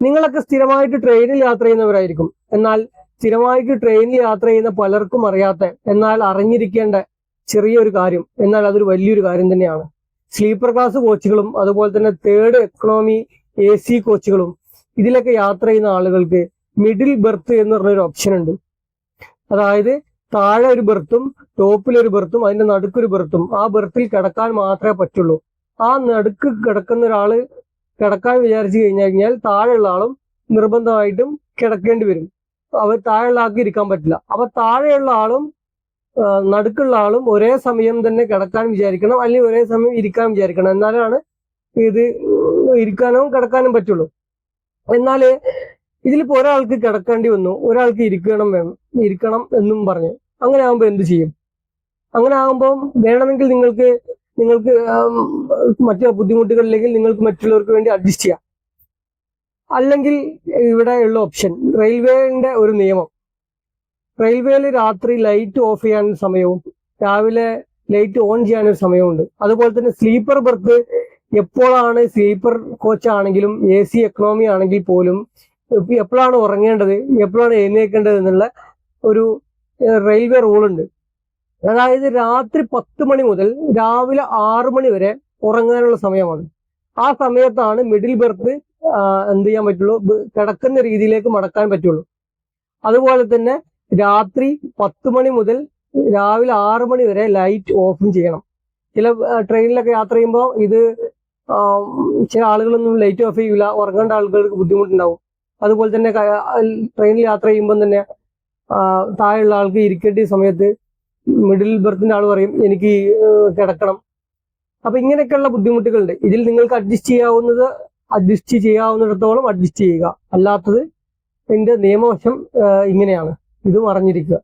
നിങ്ങളൊക്കെ സ്ഥിരമായിട്ട് ട്രെയിനിൽ യാത്ര ചെയ്യുന്നവരായിരിക്കും. എന്നാൽ സ്ഥിരമായിട്ട് ട്രെയിനിൽ യാത്ര ചെയ്യുന്ന പലർക്കും അറിയാത്ത, എന്നാൽ അറിഞ്ഞിരിക്കേണ്ട ചെറിയൊരു കാര്യം, എന്നാൽ അതൊരു വലിയൊരു കാര്യം തന്നെയാണ്. സ്ലീപ്പർ ക്ലാസ് കോച്ചുകളും അതുപോലെ തന്നെ തേർഡ് എക്കണോമി AC കോച്ചുകളും ഇതിലൊക്കെ യാത്ര ചെയ്യുന്ന ആളുകൾക്ക് മിഡിൽ ബെർത്ത് എന്ന് പറഞ്ഞൊരു ഓപ്ഷൻ ഉണ്ട്. അതായത് താഴെ ഒരു ബെർത്തും ടോപ്പിലൊരു ബെർത്തും അതിന്റെ നടുക്കൊരു ബെർത്തും, ആ ബെർത്തിൽ കിടക്കാൻ മാത്രമേ പറ്റുള്ളൂ. ആ നടുക്ക് കിടക്കുന്ന ഒരാള് കിടക്കാൻ വിചാരിച്ചു കഴിഞ്ഞാൽ താഴെയുള്ള ആളും നിർബന്ധമായിട്ടും കിടക്കേണ്ടി വരും. അവർ താഴെയുള്ള ആൾക്ക് ഇരിക്കാൻ പറ്റില്ല. അപ്പൊ താഴെയുള്ള ആളും നടുക്കുള്ള ആളും ഒരേ സമയം തന്നെ കിടക്കാൻ വിചാരിക്കണം, അല്ലെങ്കിൽ ഒരേ സമയം ഇരിക്കാൻ വിചാരിക്കണം. എന്നാലാണ് ഇത് ഇരിക്കാനും കിടക്കാനും പറ്റുള്ളൂ. എന്നാല് ഇതിലിപ്പോ ഒരാൾക്ക് കിടക്കേണ്ടി വന്നു, ഒരാൾക്ക് ഇരിക്കണം എന്നും പറഞ്ഞു. അങ്ങനെ ആകുമ്പോ എന്ത് ചെയ്യും? അങ്ങനെ ആകുമ്പോൾ വേണമെങ്കിൽ നിങ്ങൾക്ക് മറ്റു ബുദ്ധിമുട്ടുകളില്ലെങ്കിൽ നിങ്ങൾക്ക് മറ്റുള്ളവർക്ക് വേണ്ടി അഡ്ജസ്റ്റ് ചെയ്യാം. അല്ലെങ്കിൽ ഇവിടെ ഉള്ള ഓപ്ഷൻ, റെയിൽവേന്റെ ഒരു നിയമം, റെയിൽവേയിൽ രാത്രി ലൈറ്റ് ഓഫ് ചെയ്യാൻ സമയവും രാവിലെ ലൈറ്റ് ഓൺ ചെയ്യാനൊരു സമയമുണ്ട്. അതുപോലെ തന്നെ സ്ലീപ്പർ ബെർത്ത് എപ്പോഴാണ്, സ്ലീപ്പർ കോച്ച് ആണെങ്കിലും AC എക്കണോമി ആണെങ്കിൽ പോലും എപ്പോഴാണ് ഉറങ്ങേണ്ടത്, എപ്പോഴാണ് എഴുന്നേൽക്കേണ്ടത് എന്നുള്ള ഒരു റെയിൽവേ റൂളുണ്ട്. അതായത് രാത്രി 10 മണി മുതൽ രാവിലെ 6 മണി വരെ ഉറങ്ങാനുള്ള സമയമാണ്. ആ സമയത്താണ് മിഡിൽ ബെർത്ത് എന്ത് ചെയ്യാൻ പറ്റുള്ളൂ, കിടക്കുന്ന രീതിയിലേക്ക് മടക്കാൻ പറ്റുള്ളൂ. അതുപോലെ തന്നെ രാത്രി 10 മണി മുതൽ രാവിലെ 6 മണി വരെ ലൈറ്റ് ഓഫും ചെയ്യണം. ചില ട്രെയിനിലൊക്കെ യാത്ര ചെയ്യുമ്പോൾ ഇത് ചില ആളുകളൊന്നും ലൈറ്റ് ഓഫ് ചെയ്യൂല, ഉറങ്ങേണ്ട ആളുകൾക്ക് ബുദ്ധിമുട്ടുണ്ടാവും. അതുപോലെ തന്നെ ട്രെയിനിൽ യാത്ര ചെയ്യുമ്പോൾ തന്നെ താഴെയുള്ള ആൾക്ക് ഇരിക്കേണ്ട സമയത്ത് മിഡിൽ ബെർത്തിന്റെ ആൾ പറയും എനിക്ക് കിടക്കണം. അപ്പൊ ഇങ്ങനെയൊക്കെയുള്ള ബുദ്ധിമുട്ടുകളുണ്ട്. ഇതിൽ നിങ്ങൾക്ക് അഡ്ജസ്റ്റ് ചെയ്യാവുന്നിടത്തോളം അഡ്ജസ്റ്റ് ചെയ്യുക. അല്ലാത്തത് ഇതിന്റെ നിയമവശം ഇങ്ങനെയാണ്. ഇതും അറിഞ്ഞിരിക്കുക.